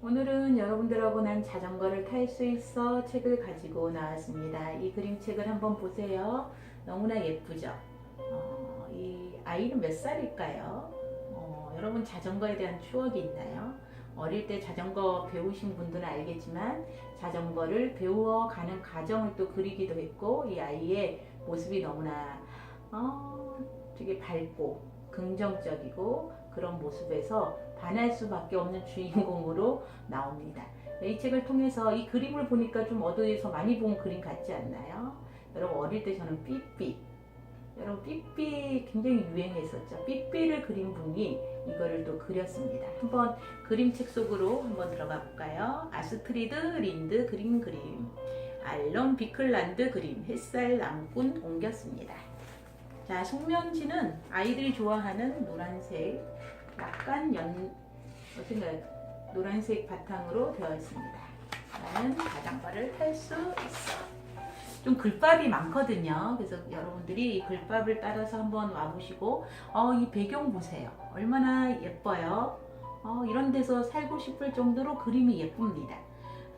오늘은 여러분들하고 난 자전거를 탈 수 있어 책을 가지고 나왔습니다. 이 그림책을 한번 보세요. 너무나 예쁘죠? 이 아이는 몇 살일까요? 여러분 자전거에 대한 추억이 있나요? 어릴 때 자전거 배우신 분들은 알겠지만 자전거를 배워가는 과정을 또 그리기도 했고 이 아이의 모습이 너무나 되게 밝고 긍정적이고 그런 모습에서 반할 수밖에 없는 주인공으로 나옵니다. 이 책을 통해서 이 그림을 보니까 좀 어디에서 많이 본 그림 같지 않나요? 여러분 어릴 때 저는 삐삐, 여러분 삐삐 굉장히 유행했었죠. 삐삐를 그린 분이 이거를 또 그렸습니다. 한번 그림책 속으로 한번 들어가 볼까요? 아스트리드 린드 그림 알론 비클란드 그림 햇살 남꾼 옮겼습니다. 자, 속면지는 아이들이 좋아하는 노란색, 약간 노란색 바탕으로 되어 있습니다. 나는 자전거를 탈 수 있어. 좀 글밥이 많거든요. 그래서 여러분들이 이 글밥을 따라서 한번 와보시고, 이 배경 보세요. 얼마나 예뻐요. 이런 데서 살고 싶을 정도로 그림이 예쁩니다.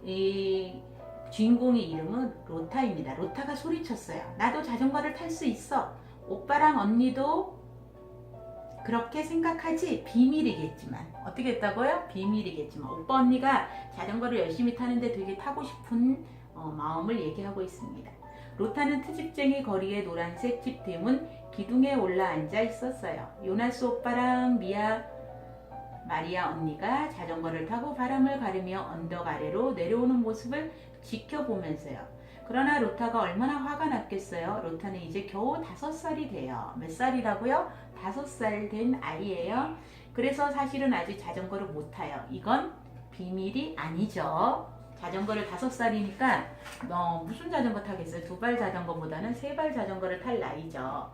이 주인공의 이름은 로타입니다. 로타가 소리쳤어요. 나도 자전거를 탈 수 있어. 오빠랑 언니도 그렇게 생각하지? 비밀이겠지만. 어떻게 했다고요? 비밀이겠지만. 오빠 언니가 자전거를 열심히 타는데 되게 타고 싶은 마음을 얘기하고 있습니다. 로타는 트집쟁이 거리의 노란색 집 대문 기둥에 올라 앉아 있었어요. 요나스 오빠랑 마리아 언니가 자전거를 타고 바람을 가르며 언덕 아래로 내려오는 모습을 지켜보면서요. 그러나 로타가 얼마나 화가 났겠어요. 로타는 이제 겨우 5살이 돼요. 몇 살이라고요? 5살 된 아이예요. 그래서 사실은 아직 자전거를 못 타요. 이건 비밀이 아니죠. 자전거를 5살이니까 무슨 자전거 타겠어요? 2발 자전거보다는 3발 자전거를 탈 나이죠.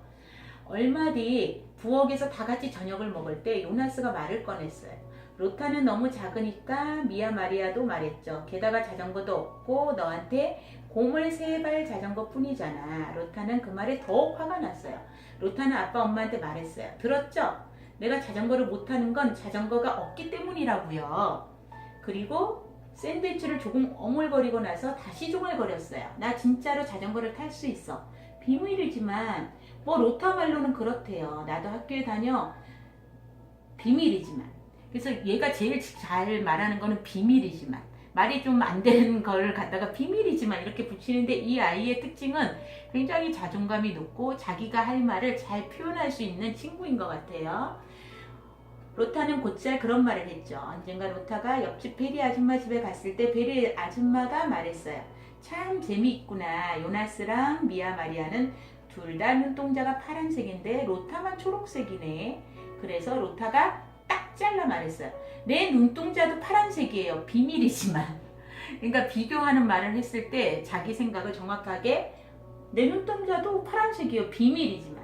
얼마 뒤 부엌에서 다 같이 저녁을 먹을 때 요나스가 말을 꺼냈어요. 로타는 너무 작으니까 마리아도 말했죠. 게다가 자전거도 없고 너한테 고물 3발 자전거 뿐이잖아. 로타는 그 말에 더욱 화가 났어요. 로타는 아빠 엄마한테 말했어요. 들었죠? 내가 자전거를 못 타는 건 자전거가 없기 때문이라고요. 그리고 샌드위치를 조금 어물거리고 나서 다시 중얼거렸어요. 나 진짜로 자전거를 탈 수 있어. 비밀이지만 로타 말로는 그렇대요. 나도 학교에 다녀. 비밀이지만. 그래서 얘가 제일 잘 말하는 거는 비밀이지만. 말이 좀 안 되는 걸 갖다가 비밀이지만 이렇게 붙이는데 이 아이의 특징은 굉장히 자존감이 높고 자기가 할 말을 잘 표현할 수 있는 친구인 것 같아요. 로타는 곧잘 그런 말을 했죠. 언젠가 로타가 옆집 베리 아줌마 집에 갔을 때 베리 아줌마가 말했어요. 참 재미있구나. 요나스랑 마리아는 둘 다 눈동자가 파란색인데 로타만 초록색이네. 그래서 로타가 딱 잘라 말했어요. 내 눈동자도 파란색이에요. 비밀이지만. 그러니까 비교하는 말을 했을 때 자기 생각을 정확하게 내 눈동자도 파란색이에요. 비밀이지만.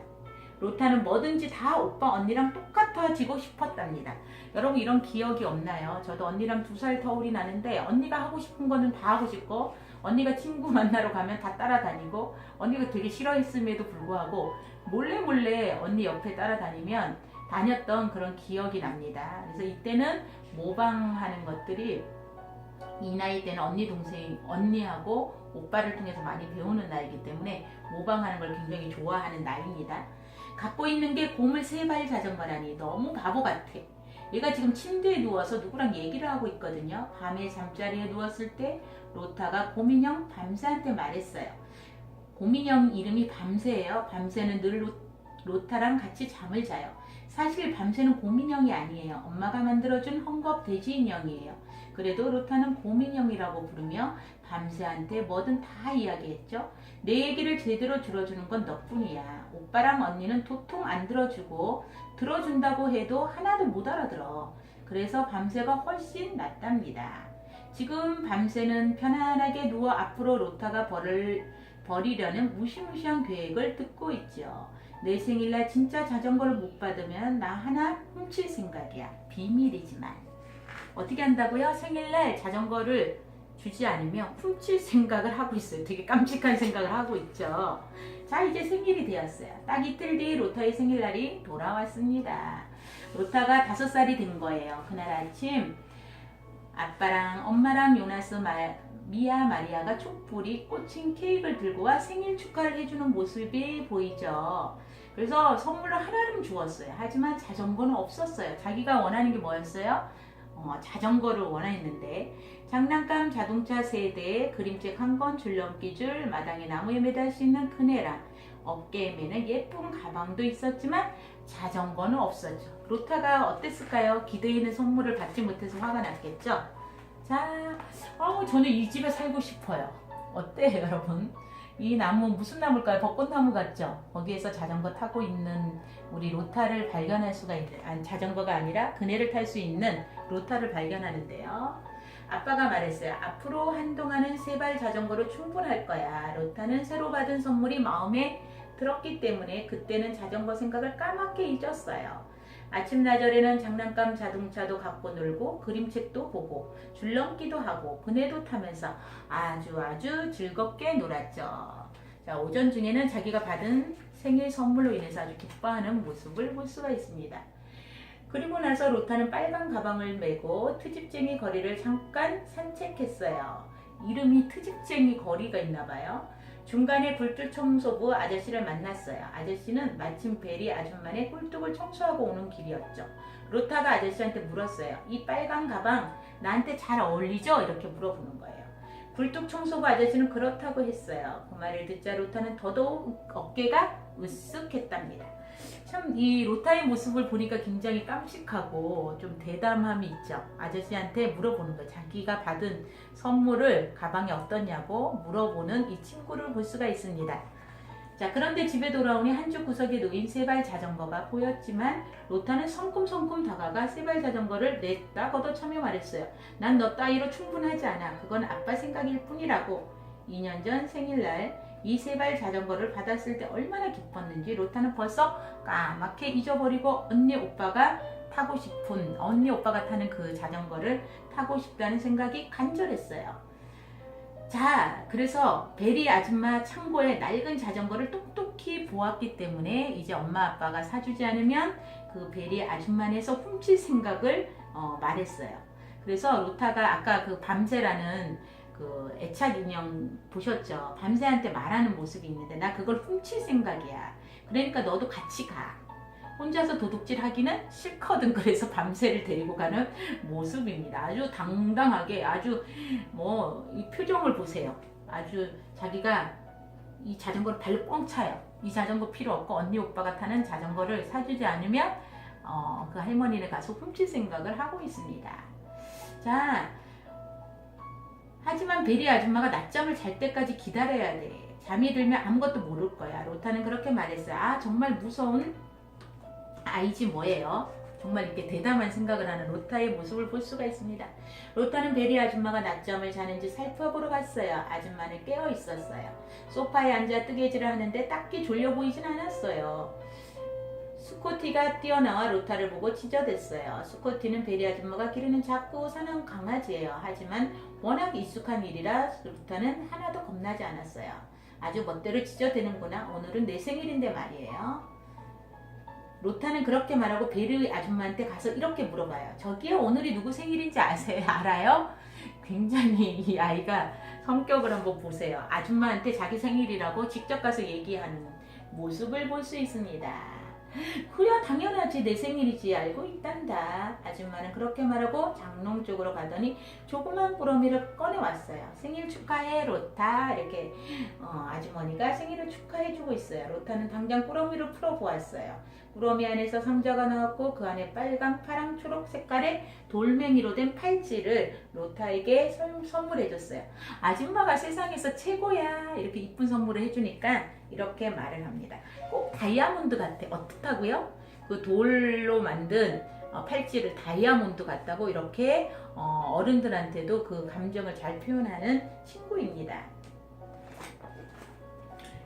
로타는 뭐든지 다 오빠 언니랑 똑같아지고 싶었답니다. 여러분 이런 기억이 없나요? 저도 언니랑 2살 터울이 나는데 언니가 하고 싶은 거는 다 하고 싶고 언니가 친구 만나러 가면 다 따라다니고 언니가 되게 싫어했음에도 불구하고 몰래 언니 옆에 따라다니면 다녔던 그런 기억이 납니다. 그래서 이때는 모방하는 것들이 이 나이 때는 언니하고 오빠를 통해서 많이 배우는 나이기 때문에 모방하는 걸 굉장히 좋아하는 나이입니다. 갖고 있는 게 고물 3발 자전거라니 너무 바보 같아. 얘가 지금 침대에 누워서 누구랑 얘기를 하고 있거든요. 밤에 잠자리에 누웠을 때 로타가 곰인형 밤새한테 말했어요. 곰인형 이름이 밤새예요. 밤새는 늘 로타랑 같이 잠을 자요. 사실 밤새는 곰인형이 아니에요. 엄마가 만들어준 헝겊 돼지 인형이에요. 그래도 로타는 곰인형이라고 부르며 밤새한테 뭐든 다 이야기했죠. 내 얘기를 제대로 들어주는 건 너뿐이야. 오빠랑 언니는 도통 안 들어주고 들어준다고 해도 하나도 못 알아들어. 그래서 밤새가 훨씬 낫답니다. 지금 밤새는 편안하게 누워 앞으로 로타가 버리려는 무시무시한 계획을 듣고 있죠. 내 생일날 진짜 자전거를 못 받으면 나 하나 훔칠 생각이야. 비밀이지만. 어떻게 한다고요? 생일날 자전거를 주지 않으면 훔칠 생각을 하고 있어요. 되게 깜찍한 생각을 하고 있죠. 자, 이제 생일이 되었어요. 딱 이틀 뒤 로타의 생일날이 돌아왔습니다. 로타가 5살이 된 거예요. 그날 아침 아빠랑 엄마랑 요나스 미아 마리아가 촛불이 꽂힌 케이크를 들고 와 생일 축하를 해주는 모습이 보이죠. 그래서 선물을 하나를 주었어요. 하지만 자전거는 없었어요. 자기가 원하는 게 뭐였어요? 자전거를 원했는데 장난감 자동차 3대, 그림책 1권, 줄넘기줄, 마당에 나무에 매달 수 있는 그네랑 어깨에 매는 예쁜 가방도 있었지만 자전거는 없었죠. 로타가 어땠을까요? 기대에 있는 선물을 받지 못해서 화가 났겠죠? 자, 저는 이 집에 살고 싶어요. 어때요, 여러분? 이 나무 무슨 나무일까요? 벚꽃나무 같죠? 거기에서 자전거 타고 있는 우리 로타를 발견할 수가 있는, 자전거가 아니라 그네를 탈 수 있는 로타를 발견하는데요. 아빠가 말했어요. 앞으로 한동안은 3발 자전거로 충분할 거야. 로타는 새로 받은 선물이 마음에 들었기 때문에 그때는 자전거 생각을 까맣게 잊었어요. 아침나절에는 장난감 자동차도 갖고 놀고 그림책도 보고 줄넘기도 하고 그네도 타면서 아주 즐겁게 놀았죠. 자, 오전 중에는 자기가 받은 생일 선물로 인해서 아주 기뻐하는 모습을 볼 수가 있습니다. 그리고 나서 로타는 빨간 가방을 메고 트집쟁이 거리를 잠깐 산책했어요. 이름이 트집쟁이 거리가 있나봐요. 중간에 굴뚝 청소부 아저씨를 만났어요. 아저씨는 마침 베리 아줌마네 굴뚝을 청소하고 오는 길이었죠. 로타가 아저씨한테 물었어요. 이 빨간 가방 나한테 잘 어울리죠? 이렇게 물어보는 거예요. 굴뚝 청소부 아저씨는 그렇다고 했어요. 그 말을 듣자 로타는 더더욱 어깨가 으쓱했답니다. 참 이 로타의 모습을 보니까 굉장히 깜찍하고 좀 대담함이 있죠. 아저씨한테 물어보는 거, 자기가 받은 선물을 가방에 어떻냐고 물어보는 이 친구를 볼 수가 있습니다. 자, 그런데 집에 돌아오니 한쪽 구석에 놓인 3발 자전거가 보였지만 로타는 성큼성큼 다가가 3발 자전거를 냈다 걷어차며 말했어요. 난 너 따위로 충분하지 않아. 그건 아빠 생각일 뿐이라고. 2년 전 생일날 이 3발 자전거를 받았을 때 얼마나 기뻤는지 로타는 벌써 까맣게 잊어버리고 언니 오빠가 타는 그 자전거를 타고 싶다는 생각이 간절했어요. 자, 그래서 베리 아줌마 창고에 낡은 자전거를 똑똑히 보았기 때문에 이제 엄마 아빠가 사주지 않으면 그 베리 아줌마네서 훔칠 생각을 말했어요. 그래서 로타가 아까 그 밤새라는 그 애착 인형 보셨죠? 밤새한테 말하는 모습이 있는데 나 그걸 훔칠 생각이야. 그러니까 너도 같이 가. 혼자서 도둑질 하기는 싫거든. 그래서 밤새를 데리고 가는 모습입니다. 아주 당당하게 아주 이 표정을 보세요. 아주 자기가 이 자전거를 발로 뻥 차요. 이 자전거 필요 없고 언니 오빠가 타는 자전거를 사주지 않으면 그 할머니네 가서 훔칠 생각을 하고 있습니다. 자, 하지만 베리 아줌마가 낮잠을 잘 때까지 기다려야 돼. 잠이 들면 아무것도 모를 거야. 로타는 그렇게 말했어요. 정말 무서운 아이지 뭐예요. 정말 이렇게 대담한 생각을 하는 로타의 모습을 볼 수가 있습니다. 로타는 베리 아줌마가 낮잠을 자는지 살펴보러 갔어요. 아줌마는 깨어 있었어요. 소파에 앉아 뜨개질을 하는데 딱히 졸려 보이진 않았어요. 스코티가 뛰어나와 로타를 보고 찢어댔어요. 스코티는 베리 아줌마가 기르는 작고 사나운 강아지예요. 하지만 워낙 익숙한 일이라 로타는 하나도 겁나지 않았어요. 아주 멋대로 찢어대는구나. 오늘은 내 생일인데 말이에요. 로타는 그렇게 말하고 베리 아줌마한테 가서 이렇게 물어봐요. 저기요, 오늘이 누구 생일인지 알아요? 굉장히 이 아이가 성격을 한번 보세요. 아줌마한테 자기 생일이라고 직접 가서 얘기하는 모습을 볼 수 있습니다. 그야 당연하지, 내 생일이지, 알고 있단다. 아줌마는 그렇게 말하고 장롱 쪽으로 가더니 조그만 꾸러미를 꺼내왔어요. 생일 축하해 로타. 이렇게 아주머니가 생일을 축하해주고 있어요. 로타는 당장 꾸러미를 풀어보았어요. 꾸러미 안에서 상자가 나왔고 그 안에 빨강, 파랑, 초록 색깔의 돌멩이로 된 팔찌를 로타에게 선물해줬어요. 아줌마가 세상에서 최고야. 이렇게 이쁜 선물을 해주니까 이렇게 말을 합니다. 꼭 다이아몬드 같아. 어떻다고요? 그 돌로 만든 팔찌를 다이아몬드 같다고 이렇게 어른들한테도 그 감정을 잘 표현하는 친구입니다.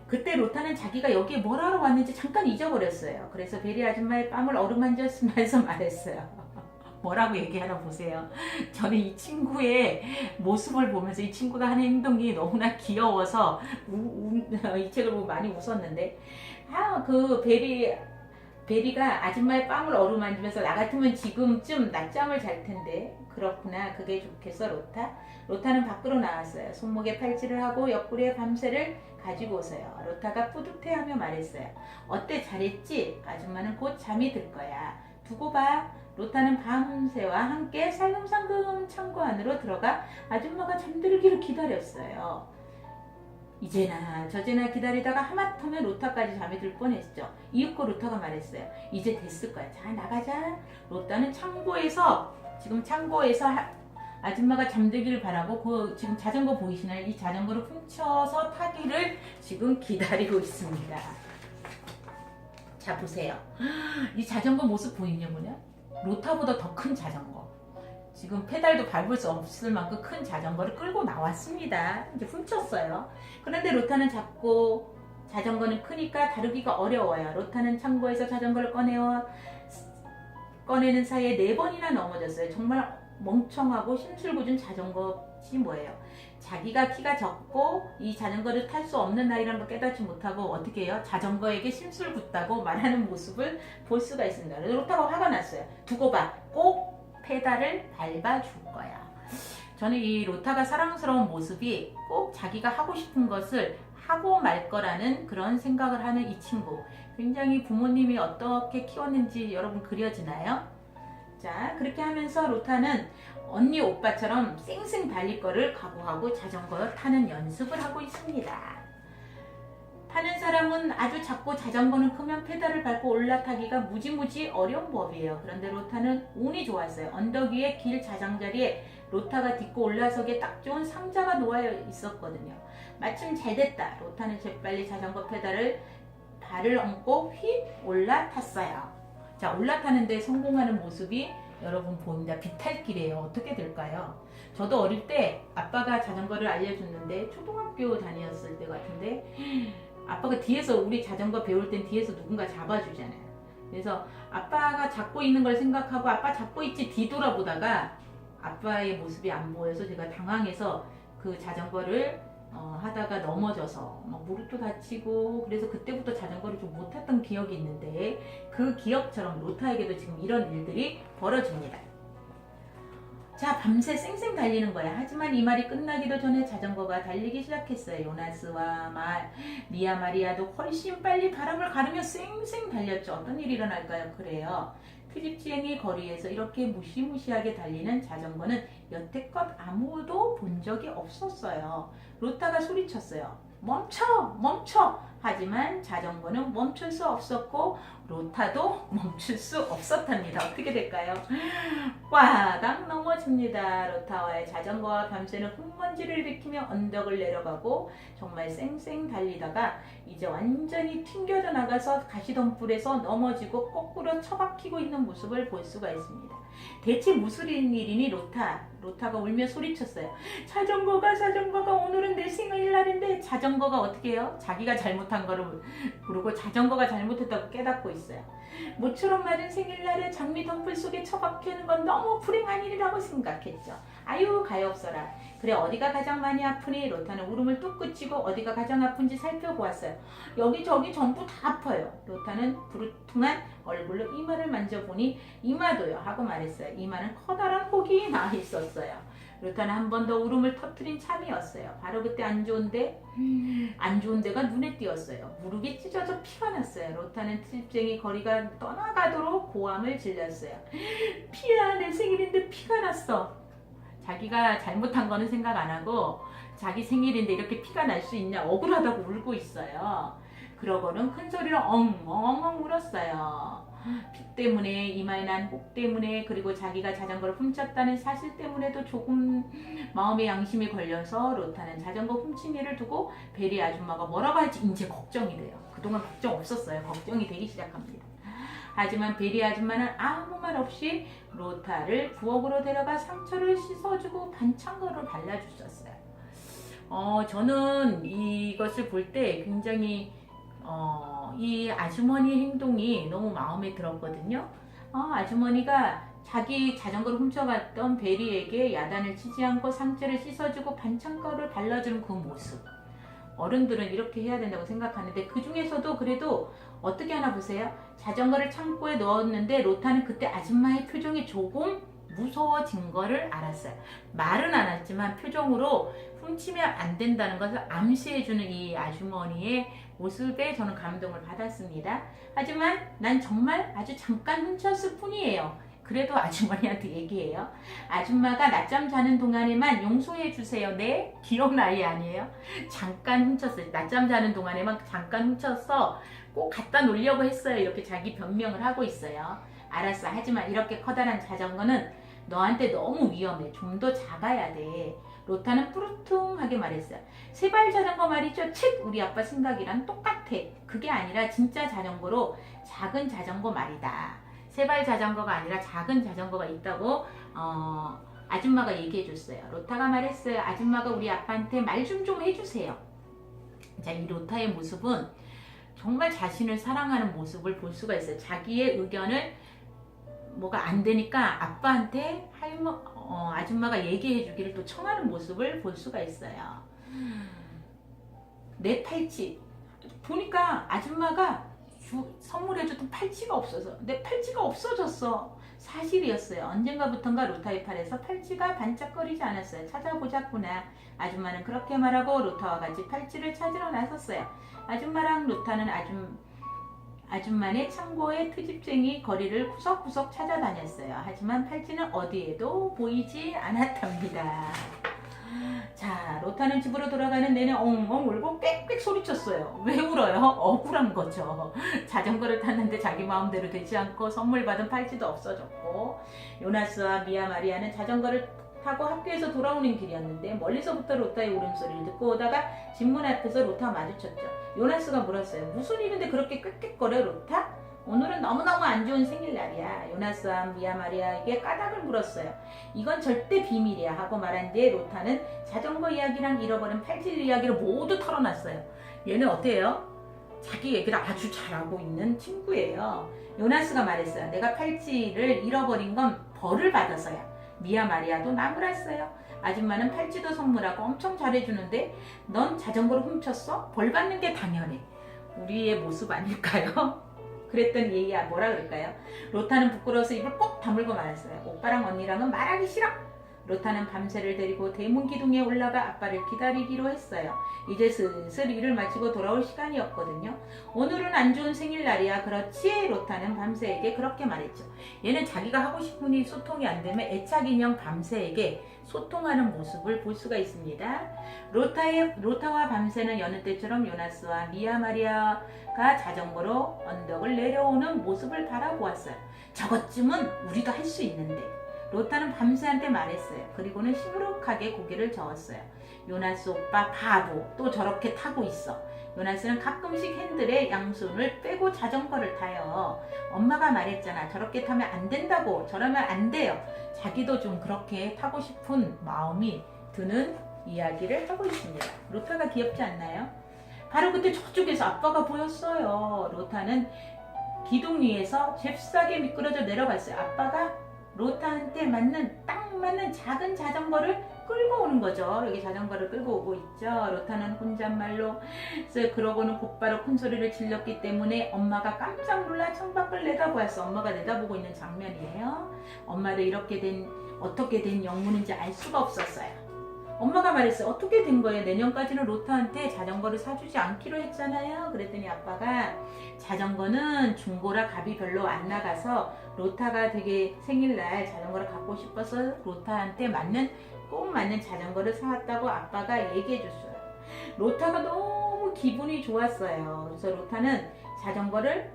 그때 로타는 자기가 여기에 뭘 하러 왔는지 잠깐 잊어버렸어요. 그래서 베리 아줌마의 뺨을 어루만졌으면서 말했어요. 뭐라고 얘기하나 보세요. 저는 이 친구의 모습을 보면서 이 친구가 하는 행동이 너무나 귀여워서 이 책을 보고 많이 웃었는데 그 베리 베리가 아줌마의 빵을 어루만지면서 나 같으면 지금쯤 낮잠을 잘 텐데 그렇구나 그게 좋겠어 로타? 로타는 밖으로 나왔어요. 손목에 팔찌를 하고 옆구리에 밤새를 가지고 오세요. 로타가 뿌듯해하며 말했어요. 어때 잘했지? 아줌마는 곧 잠이 들 거야. 두고 봐. 로타는 밤새와 함께 살금살금 창고 안으로 들어가 아줌마가 잠들기를 기다렸어요. 이제나 저제나 기다리다가 하마터면 로타까지 잠이 들 뻔했죠. 이윽고 로타가 말했어요. 이제 됐을 거야. 자 나가자. 로타는 지금 창고에서 아줌마가 잠들기를 바라고 지금 자전거 보이시나요? 이 자전거를 훔쳐서 타기를 지금 기다리고 있습니다. 자 보세요. 이 자전거 모습 보이냐고요? 로타보다 더 큰 자전거. 지금 페달도 밟을 수 없을 만큼 큰 자전거를 끌고 나왔습니다. 이제 훔쳤어요. 그런데 로타는 작고 자전거는 크니까 다루기가 어려워요. 로타는 창고에서 자전거를 꺼내는 사이에 4번이나 넘어졌어요. 정말 멍청하고 심술궂은 자전거지 뭐예요. 자기가 키가 적고 이 자전거를 탈 수 없는 나이라는 걸 깨닫지 못하고 어떻게 해요? 자전거에게 심술궂다고 말하는 모습을 볼 수가 있습니다. 로타가 화가 났어요. 두고 봐. 꼭 페달을 밟아줄 거야. 저는 이 로타가 사랑스러운 모습이 꼭 자기가 하고 싶은 것을 하고 말 거라는 그런 생각을 하는 이 친구. 굉장히 부모님이 어떻게 키웠는지 여러분 그려지나요? 자, 그렇게 하면서 로타는 언니 오빠처럼 쌩쌩 달릴 거를 각오하고 자전거 타는 연습을 하고 있습니다. 타는 사람은 아주 작고 자전거는 크면 페달을 밟고 올라타기가 무지무지 어려운 법이에요. 그런데 로타는 운이 좋았어요. 언덕 위에 길 자장자리에 로타가 딛고 올라서기에 딱 좋은 상자가 놓여 있었거든요. 마침 잘 됐다. 로타는 재빨리 자전거 페달을 발을 얹고 휙 올라탔어요. 자, 올라타는데 성공하는 모습이 여러분 보입니다. 비탈길이에요. 어떻게 될까요? 저도 어릴 때 아빠가 자전거를 알려줬는데 초등학교 다녔을 때 같은데 아빠가 뒤에서 우리 자전거 배울 땐 뒤에서 누군가 잡아주잖아요. 그래서 아빠가 잡고 있는 걸 생각하고 아빠 잡고 있지 뒤돌아보다가 아빠의 모습이 안 보여서 제가 당황해서 그 자전거를 하다가 넘어져서 무릎도 다치고 그래서 그때부터 자전거를 좀 못 탔던 기억이 있는데 그 기억처럼 로타에게도 지금 이런 일들이 벌어집니다. 자, 밤새 쌩쌩 달리는 거야. 하지만 이 말이 끝나기도 전에 자전거가 달리기 시작했어요. 요나스와 미아 마리아도 훨씬 빨리 바람을 가르며 쌩쌩 달렸죠. 어떤 일이 일어날까요? 그래요. 트집지행이 거리에서 이렇게 무시무시하게 달리는 자전거는 여태껏 아무도 본 적이 없었어요. 로타가 소리쳤어요. 멈춰! 멈춰! 하지만 자전거는 멈출 수 없었고 로타도 멈출 수 없었답니다. 어떻게 될까요? 꽈당 넘어집니다. 로타와의 자전거와 밤새는 흙먼지를 일으키며 언덕을 내려가고 정말 쌩쌩 달리다가 이제 완전히 튕겨져 나가서 가시덤불에서 넘어지고 거꾸로 처박히고 있는 모습을 볼 수가 있습니다. 대체 무슨 일이니 로타가 울며 소리쳤어요. 자전거가 오늘은 내 생일날인데 자전거가 어떻게 해요? 자기가 잘못한 거를 모르고 자전거가 잘못했다고 깨닫고 있어요. 모처럼 맞은 생일날에 장미 덤불 속에 처박히는 건 너무 불행한 일이라고 생각했죠. 아유 가엾어라. 그래 어디가 가장 많이 아프니? 로타는 울음을 뚝 그치고 어디가 가장 아픈지 살펴보았어요. 여기저기 전부 다 아파요. 로타는 부르퉁한 얼굴로 이마를 만져보니 이마도요 하고 말했어요. 이마는 커다란 혹이 나 있었어요. 로타는 한 번 더 울음을 터뜨린 참이었어요. 바로 그때 안 좋은 데가 눈에 띄었어요. 무릎이 찢어져 피가 났어요. 로타는 트집쟁이 거리가 떠나가도록 고함을 질렀어요. 피야 내 생일인데 피가 났어. 자기가 잘못한 거는 생각 안 하고 자기 생일인데 이렇게 피가 날 수 있냐 억울하다고 울고 있어요. 그러고는 큰 소리로 엉엉엉 울었어요. 피 때문에 이마에 난 혹 때문에 그리고 자기가 자전거를 훔쳤다는 사실 때문에도 조금 마음의 양심이 걸려서 로타는 자전거 훔친 일을 두고 베리 아줌마가 뭐라고 할지 이제 걱정이 돼요. 그동안 걱정 없었어요. 걱정이 되기 시작합니다. 하지만 베리 아줌마는 아무 말 없이 로타를 부엌으로 데려가 상처를 씻어주고 반창고를 발라주셨어요. 저는 이것을 볼 때 굉장히 이 아주머니의 행동이 너무 마음에 들었거든요. 아주머니가 자기 자전거를 훔쳐갔던 베리에게 야단을 치지 않고 상처를 씻어주고 반창고를 발라주는 그 모습. 어른들은 이렇게 해야 된다고 생각하는데 그 중에서도 그래도 어떻게 하나 보세요. 자전거를 창고에 넣었는데 로타는 그때 아줌마의 표정이 조금 무서워진 거를 알았어요. 말은 안 했지만 표정으로 훔치면 안 된다는 것을 암시해주는 이 아주머니의 모습에 저는 감동을 받았습니다. 하지만 난 정말 아주 잠깐 훔쳤을 뿐이에요. 그래도 아주머니한테 얘기해요. 아줌마가 낮잠 자는 동안에만 용서해 주세요. 네? 귀여운 아이 아니에요? 잠깐 훔쳤어요. 낮잠 자는 동안에만 잠깐 훔쳐서 꼭 갖다 놓으려고 했어요. 이렇게 자기 변명을 하고 있어요. 알았어. 하지만 이렇게 커다란 자전거는 너한테 너무 위험해. 좀 더 작아야 돼. 로타는 뿌르퉁하게 말했어요. 세발 자전거 말이죠. 칙! 우리 아빠 생각이랑 똑같아. 그게 아니라 진짜 자전거로 작은 자전거 말이다. 세발 자전거가 아니라 작은 자전거가 있다고 아줌마가 얘기해 줬어요. 로타가 말했어요. 아줌마가 우리 아빠한테 말 좀 해주세요. 자, 이 로타의 모습은 정말 자신을 사랑하는 모습을 볼 수가 있어요. 자기의 의견을 뭐가 안 되니까 아빠한테 아줌마가 얘기해 주기를 또 청하는 모습을 볼 수가 있어요. 내 팔찌 보니까 아줌마가 선물해줬던 팔찌가 없어서 내 팔찌가 없어졌어. 사실이었어요. 언젠가부턴가 로타의 팔에서 팔찌가 반짝거리지 않았어요. 찾아보자꾸나. 아줌마는 그렇게 말하고 로타와 같이 팔찌를 찾으러 나섰어요. 아줌마랑 로타는 아줌마네 창고의 트집쟁이 거리를 구석구석 찾아다녔어요. 하지만 팔찌는 어디에도 보이지 않았답니다. 자, 로타는 집으로 돌아가는 내내 엉엉 울고 꽥꽥 소리쳤어요. 왜 울어요? 억울한 거죠. 자전거를 탔는데 자기 마음대로 되지 않고 선물 받은 팔찌도 없어졌고, 요나스와 미아 마리아는 자전거를 타고 학교에서 돌아오는 길이었는데 멀리서부터 로타의 울음소리를 듣고 오다가 집문 앞에서 로타 마주쳤죠. 요나스가 물었어요. 무슨 일인데 그렇게 꽥꽥거려 로타? 오늘은 너무너무 안 좋은 생일날이야. 요나스와 미아 마리아에게 까닭을 물었어요. 이건 절대 비밀이야 하고 말한 뒤에 로타는 자전거 이야기랑 잃어버린 팔찌 이야기를 모두 털어놨어요. 얘는 어때요? 자기 얘기를 아주 잘하고 있는 친구예요. 요나스가 말했어요. 내가 팔찌를 잃어버린 건 벌을 받아서야. 미아 마리아도 나무랐어요. 아줌마는 팔찌도 선물하고 엄청 잘해주는데 넌 자전거를 훔쳤어? 벌 받는 게 당연해. 우리의 모습 아닐까요? 그랬더니 얘야 뭐라 그럴까요? 로타는 부끄러워서 입을 꼭 다물고 말았어요. 오빠랑 언니랑은 말하기 싫어. 로타는 밤새를 데리고 대문 기둥에 올라가 아빠를 기다리기로 했어요. 이제 슬슬 일을 마치고 돌아올 시간이었거든요. 오늘은 안 좋은 생일날이야. 그렇지? 로타는 밤새에게 그렇게 말했죠. 얘는 자기가 하고 싶은 일 소통이 안 되면 애착인형 밤새에게 소통하는 모습을 볼 수가 있습니다. 로타와 밤새는 여느 때처럼 요나스와 미아 마리아가 자전거로 언덕을 내려오는 모습을 바라보았어요. 저것쯤은 우리도 할 수 있는데. 로타는 밤새한테 말했어요. 그리고는 시무룩하게 고개를 저었어요. 요나스 오빠 바보, 또 저렇게 타고 있어. 요나스는 가끔씩 핸들에 양손을 빼고 자전거를 타요. 엄마가 말했잖아. 저렇게 타면 안 된다고. 저러면 안 돼요. 자기도 좀 그렇게 타고 싶은 마음이 드는 이야기를 하고 있습니다. 로타가 귀엽지 않나요? 바로 그때 저쪽에서 아빠가 보였어요. 로타는 기둥 위에서 잽싸게 미끄러져 내려갔어요. 아빠가 로타한테 딱 맞는 작은 자전거를 끌고 오는 거죠. 여기 자전거를 끌고 오고 있죠. 로타는 혼잣말로 그러고는 곧바로 큰 소리를 질렀기 때문에 엄마가 깜짝 놀라 창밖을 내다보았어. 엄마가 내다보고 있는 장면이에요. 엄마도 어떻게 된 영문인지 알 수가 없었어요. 엄마가 말했어요. 어떻게 된 거예요? 내년까지는 로타한테 자전거를 사주지 않기로 했잖아요. 그랬더니 아빠가 자전거는 중고라 값이 별로 안 나가서 로타가 되게 생일날 자전거를 갖고 싶어서 로타한테 꼭 맞는 자전거를 사왔다고 아빠가 얘기해 줬어요. 로타가 너무 기분이 좋았어요. 그래서 로타는 자전거에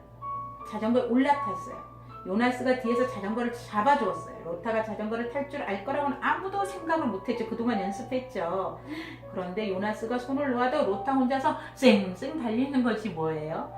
올라탔어요. 요나스가 뒤에서 자전거를 잡아주었어요. 로타가 자전거를 탈 줄 알 거라고는 아무도 생각을 못했죠. 그동안 연습했죠. 그런데 요나스가 손을 놓아도 로타 혼자서 쌩쌩 달리는 것이 뭐예요?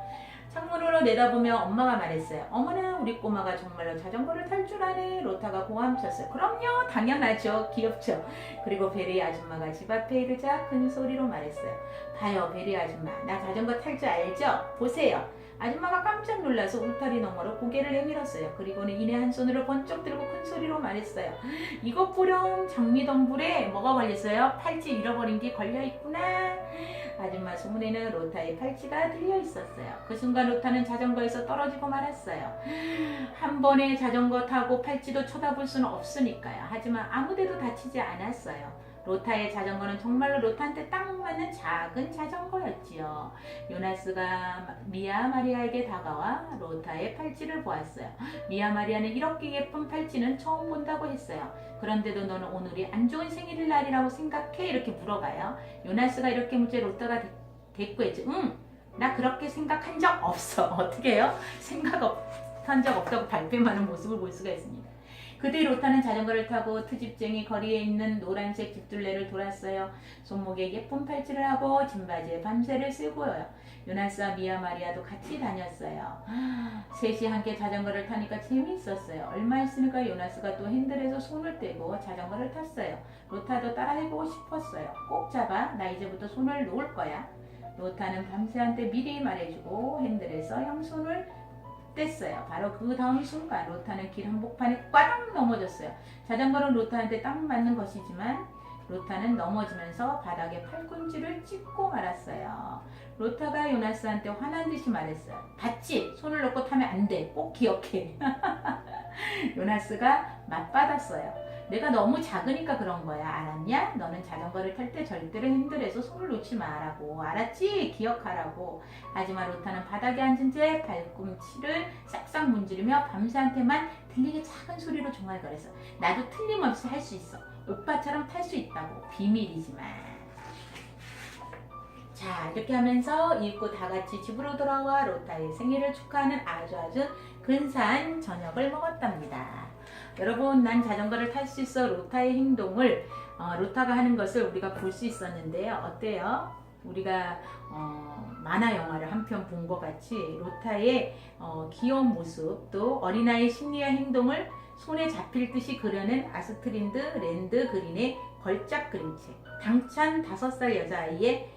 창문으로 내다보며 엄마가 말했어요. 어머나 우리 꼬마가 정말로 자전거를 탈 줄 아네. 로타가 고함쳤어요. 그럼요. 당연하죠. 귀엽죠. 그리고 베리 아줌마가 집 앞에 이르자 큰 소리로 말했어요. 봐요 베리 아줌마. 나 자전거 탈 줄 알죠? 보세요. 아줌마가 깜짝 놀라서 울타리 너머로 고개를 내밀었어요. 그리고는 이내 한 손으로 번쩍 들고 큰 소리로 말했어요. 이것 보렴 장미덩굴에 뭐가 걸렸어요? 팔찌 잃어버린 게 걸려있구나. 아줌마 소문에는 로타의 팔찌가 들려 있었어요. 그 순간 로타는 자전거에서 떨어지고 말았어요. 한 번에 자전거 타고 팔찌도 쳐다볼 수는 없으니까요. 하지만 아무데도 다치지 않았어요. 로타의 자전거는 정말로 로타한테 딱 맞는 작은 자전거였지요. 요나스가 미아 마리아에게 다가와 로타의 팔찌를 보았어요. 미아 마리아는 이렇게 예쁜 팔찌는 처음 본다고 했어요. 그런데도 너는 오늘이 안 좋은 생일 날이라고 생각해? 이렇게 물어봐요. 요나스가 이렇게 묻자 로타가 대꾸했죠. 응, 나 그렇게 생각한 적 없어. 어떻게 해요? 생각한 적 없다고 발뺌하는 모습을 볼 수가 있습니다. 그 뒤 로타는 자전거를 타고 트집쟁이 거리에 있는 노란색 집둘레를 돌았어요. 손목에 예쁜 팔찌를 하고 진바지에 밤새를 쓰고요. 요나스와 미아 마리아도 같이 다녔어요. 셋이 함께 자전거를 타니까 재미있었어요. 얼마 있으니까 요나스가 또 핸들에서 손을 떼고 자전거를 탔어요. 로타도 따라해보고 싶었어요. 꼭 잡아. 나 이제부터 손을 놓을 거야. 로타는 밤새한테 미리 말해주고 핸들에서 형손을 뗐어요. 바로 그 다음 순간 로타는 길 한복판에 꽈당 넘어졌어요. 자전거는 로타한테 딱 맞는 것이지만 로타는 넘어지면서 바닥에 팔꿈치를 찢고 말았어요. 로타가 요나스한테 화난 듯이 말했어요. 봤지? 손을 놓고 타면 안 돼. 꼭 기억해. 요나스가 맞받았어요. 내가 너무 작으니까 그런 거야. 알았냐? 너는 자전거를 탈 때 절대로 핸들에서 손을 놓지 마라고. 알았지? 기억하라고. 하지만 로타는 바닥에 앉은 채 발꿈치를 싹싹 문지르며 밤새한테만 들리게 작은 소리로 종알거렸어. 나도 틀림없이 할 수 있어. 오빠처럼 탈 수 있다고. 비밀이지만. 자, 이렇게 하면서 읽고 다 같이 집으로 돌아와 로타의 생일을 축하하는 아주 근사한 저녁을 먹었답니다. 여러분, 난 자전거를 탈 수 있어 로타의 행동을 로타가 하는 것을 우리가 볼 수 있었는데요. 어때요? 우리가 만화 영화를 한 편 본 것 같이 로타의 귀여운 모습, 또 어린아이의 심리와 행동을 손에 잡힐 듯이 그려낸 아스트린드 랜드 그린의 걸작 그림책, 당찬 5살 여자아이의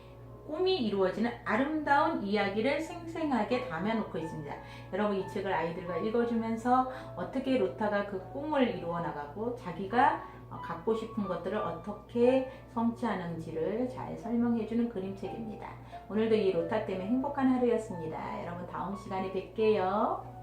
꿈이 이루어지는 아름다운 이야기를 생생하게 담아놓고 있습니다. 여러분, 이 책을 아이들과 읽어주면서 어떻게 로타가 그 꿈을 이루어 나가고 자기가 갖고 싶은 것들을 어떻게 성취하는지를 잘 설명해주는 그림책입니다. 오늘도 이 로타 때문에 행복한 하루였습니다. 여러분, 다음 시간에 뵐게요.